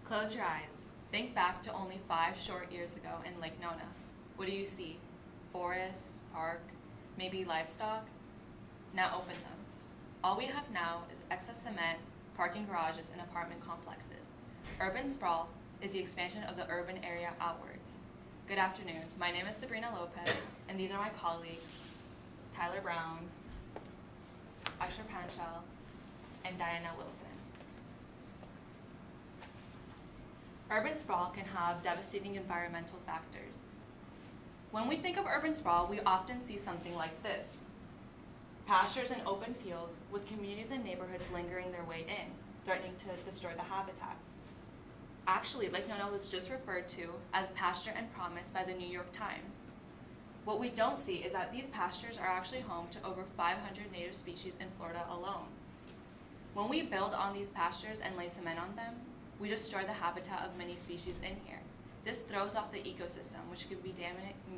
Close your eyes. Think back to only 5 short years ago in Lake Nona. What do you see? Forests, park, maybe livestock? Now open them. All we have now is excess cement, parking garages, and apartment complexes. Urban sprawl is the expansion of the urban area outwards. Good afternoon. My name is Sabrina Lopez, and these are my colleagues, Tyler Brown, Akshay Panchal, and Diana Wilson. Urban sprawl can have devastating environmental factors. When we think of urban sprawl, we often see something like this. Pastures and open fields with communities and neighborhoods lingering their way in, threatening to destroy the habitat. Actually, Lake Nona was just referred to as pasture and promise by the New York Times. What we don't see is that these pastures are actually home to over 500 native species in Florida alone. When we build on these pastures and lay cement on them, we destroy the habitat of many species in here. This throws off the ecosystem, which could be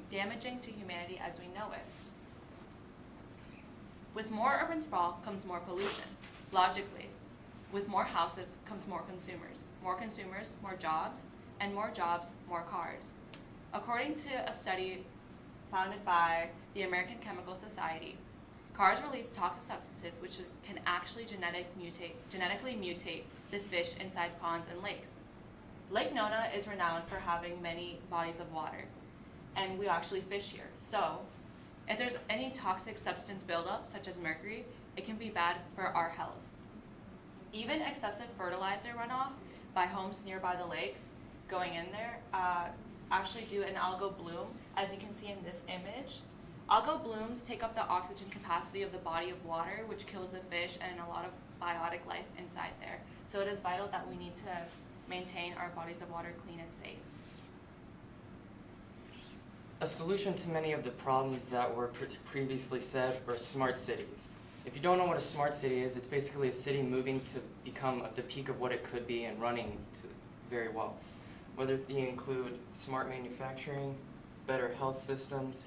damaging to humanity as we know it. With more urban sprawl comes more pollution. Logically, with more houses comes more consumers, more jobs, and more jobs, more cars. According to a study founded by the American Chemical Society, cars release toxic substances which can actually genetically mutate the fish inside ponds and lakes. Lake Nona is renowned for having many bodies of water, and we actually fish here. So, if there's any toxic substance buildup, such as mercury, it can be bad for our health. Even excessive fertilizer runoff by homes nearby the lakes going in there actually do an algal bloom, as you can see in this image. Algal blooms take up the oxygen capacity of the body of water, which kills the fish and a lot of biotic life inside there. So it is vital that we need to maintain our bodies of water clean and safe. A solution to many of the problems that were previously said are smart cities. If you don't know what a smart city is, it's basically a city moving to become at the peak of what it could be and running very well. Whether they include smart manufacturing, better health systems,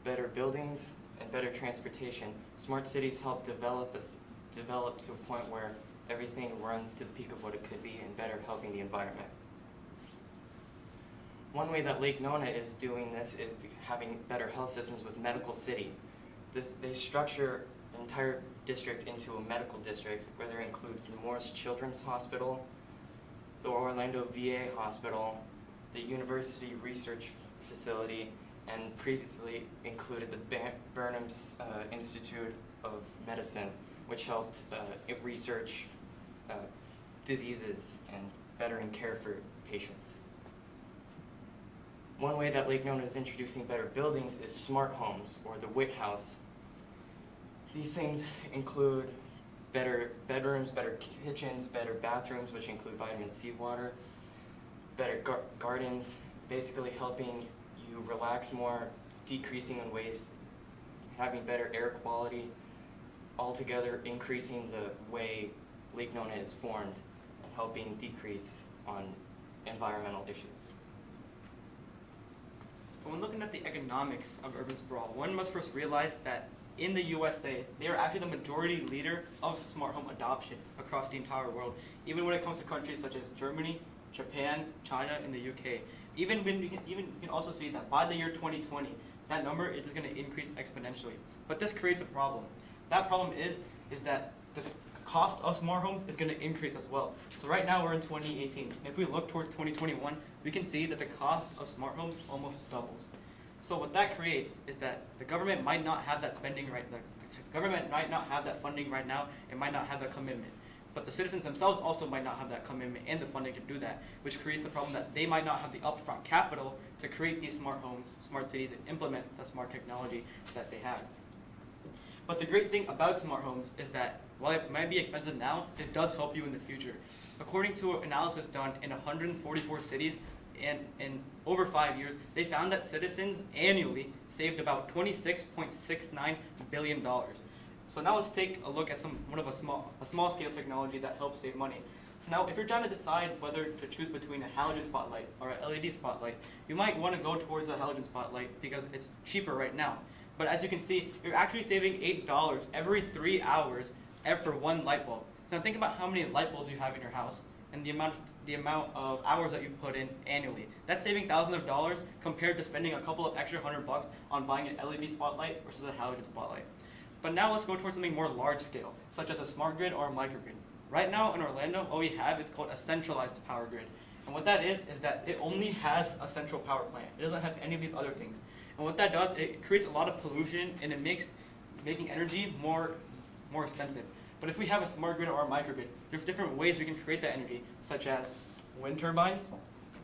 better buildings, and better transportation, smart cities help develop to a point where everything runs to the peak of what it could be and better helping the environment. One way that Lake Nona is doing this is having better health systems with Medical City. They structure the entire district into a medical district where there includes the Morris Children's Hospital, the Orlando VA Hospital, the University Research Facility, and previously included the Burnham's Institute of Medicine, which helped research diseases and bettering care for patients. One way that Lake Nona is introducing better buildings is smart homes, or the WIT House. These things include better bedrooms, better kitchens, better bathrooms, which include vitamin C water, better gardens, basically helping you relax more, decreasing in waste, having better air quality, altogether increasing the way Lake Nona is formed and helping decrease on environmental issues. So when looking at the economics of urban sprawl, one must first realize that in the USA, they are actually the majority leader of smart home adoption across the entire world, even when it comes to countries such as Germany, Japan, China, and the UK. Even you can also see that by the year 2020, that number is just going to increase exponentially. But this creates a problem. That problem is that the cost of smart homes is going to increase as well. So right now we're in 2018. If we look towards 2021, we can see that the cost of smart homes almost doubles. So what that creates is that the government might not have that spending right now. The government might not have that funding right now. It might not have that commitment. But the citizens themselves also might not have that commitment and the funding to do that, which creates the problem that they might not have the upfront capital to create these smart homes, smart cities, and implement the smart technology that they have. But the great thing about smart homes is that while it might be expensive now, it does help you in the future. According to an analysis done in 144 cities and in over 5 years, they found that citizens annually saved about $26.69 billion. So now let's take a look at a small scale technology that helps save money. So now if you're trying to decide whether to choose between a halogen spotlight or an LED spotlight, you might want to go towards a halogen spotlight because it's cheaper right now. But as you can see, you're actually saving $8 every 3 hours for one light bulb. Now think about how many light bulbs you have in your house. and the amount of hours that you put in annually. That's saving thousands of dollars compared to spending a couple of extra $100 on buying an LED spotlight versus a halogen spotlight. But now let's go towards something more large scale, such as a smart grid or a microgrid. Right now in Orlando, what we have is called a centralized power grid. And what that is that it only has a central power plant. It doesn't have any of these other things. And what that does, it creates a lot of pollution, and it makes making energy more expensive. But if we have a smart grid or a microgrid, there's different ways we can create that energy, such as wind turbines,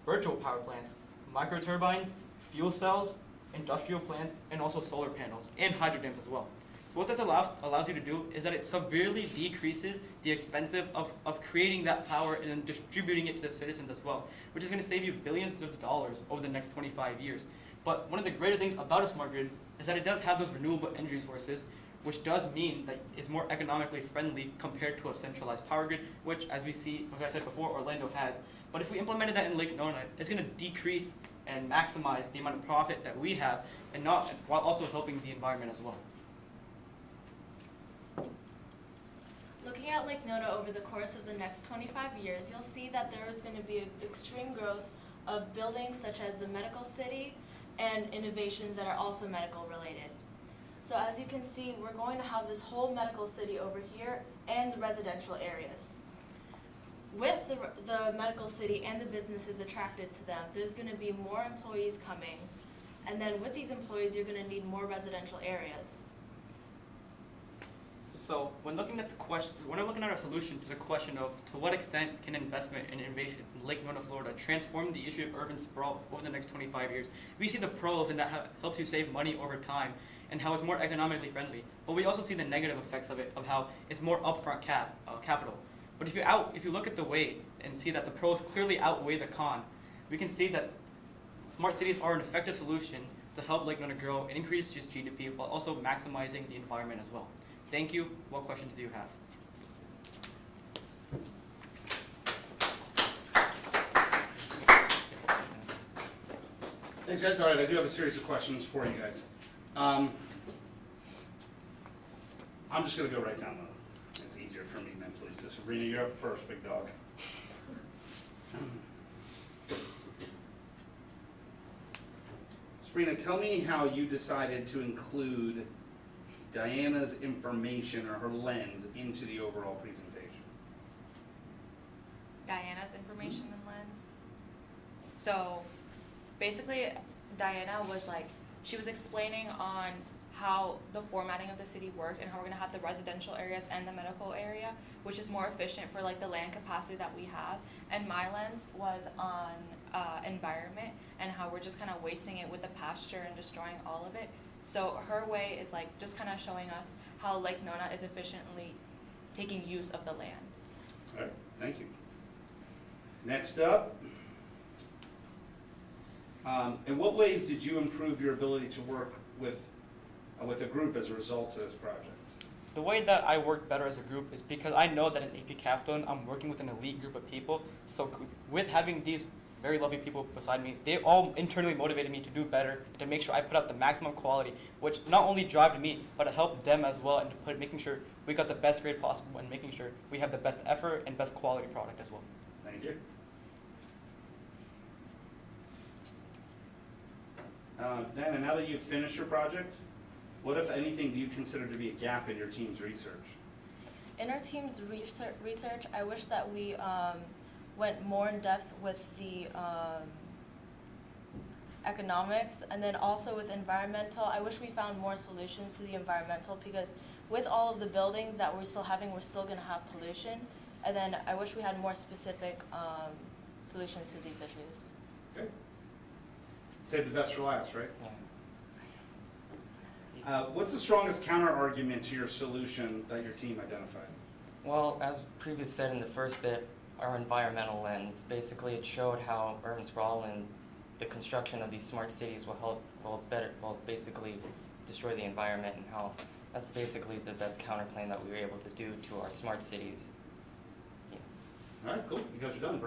virtual power plants, microturbines, fuel cells, industrial plants, and also solar panels, and hydrodams as well. So what this allows you to do is that it severely decreases the expense of creating that power and then distributing it to the citizens as well, which is going to save you billions of dollars over the next 25 years. But one of the greater things about a smart grid is that it does have those renewable energy sources, which does mean that it's more economically friendly compared to a centralized power grid, which, as we see, like I said before, Orlando has. But if we implemented that in Lake Nona, it's going to decrease and maximize the amount of profit that we have, and while also helping the environment as well. Looking at Lake Nona over the course of the next 25 years, you'll see that there is going to be an extreme growth of buildings such as the medical city and innovations that are also medical related. So as you can see, we're going to have this whole medical city over here and the residential areas. With the medical city and the businesses attracted to them, there's going to be more employees coming, and then with these employees, you're going to need more residential areas. So when looking at our solution to the question of to what extent can investment and innovation in Lake Nona, Florida transform the issue of urban sprawl over the next 25 years, we see the pros in that helps you save money over time and how it's more economically friendly. But we also see the negative effects of it, of how it's more upfront capital. But if you look at the way and see that the pros clearly outweigh the con, we can see that smart cities are an effective solution to help Lake Nona grow and increase its GDP while also maximizing the environment as well. Thank you. What questions do you have? Thanks, guys. All right, I do have a series of questions for you guys. I'm just going to go right down the. It's easier for me mentally. So Sabrina, you're up first, big dog. Sabrina, tell me how you decided to include Diana's information or her lens into the overall presentation. Diana's information and lens. So basically Diana was she was explaining on how the formatting of the city worked and how we're going to have the residential areas and the medical area, which is more efficient for the land capacity that we have. And my lens was on environment and how we're just kind of wasting it with the pasture and destroying all of it. So her way is just kind of showing us how Lake Nona is efficiently taking use of the land. All right, thank you. Next up, in what ways did you improve your ability to work with a group as a result of this project? The way that I work better as a group is because I know that in AP Capstone, I'm working with an elite group of people. So with having these very lovely people beside me, they all internally motivated me to do better and to make sure I put out the maximum quality, which not only drove me, but it helped them as well, and making sure we got the best grade possible and making sure we have the best effort and best quality product as well. Thank you. Dana, now that you've finished your project, what, if anything, do you consider to be a gap in your team's research? In our team's research, I wish that we went more in depth with the economics, and then also with environmental. I wish we found more solutions to the environmental, because with all of the buildings that we're still having, we're still going to have pollution. And then I wish we had more specific solutions to these issues. Okay. Save the best for last, right? What's the strongest counter argument to your solution that your team identified? Well, as previously said in the first bit, our environmental lens, basically it showed how urban sprawl and the construction of these smart cities will basically destroy the environment, and how that's basically the best counterclaim that we were able to do to our smart cities. Yeah. All right, cool. You guys are done.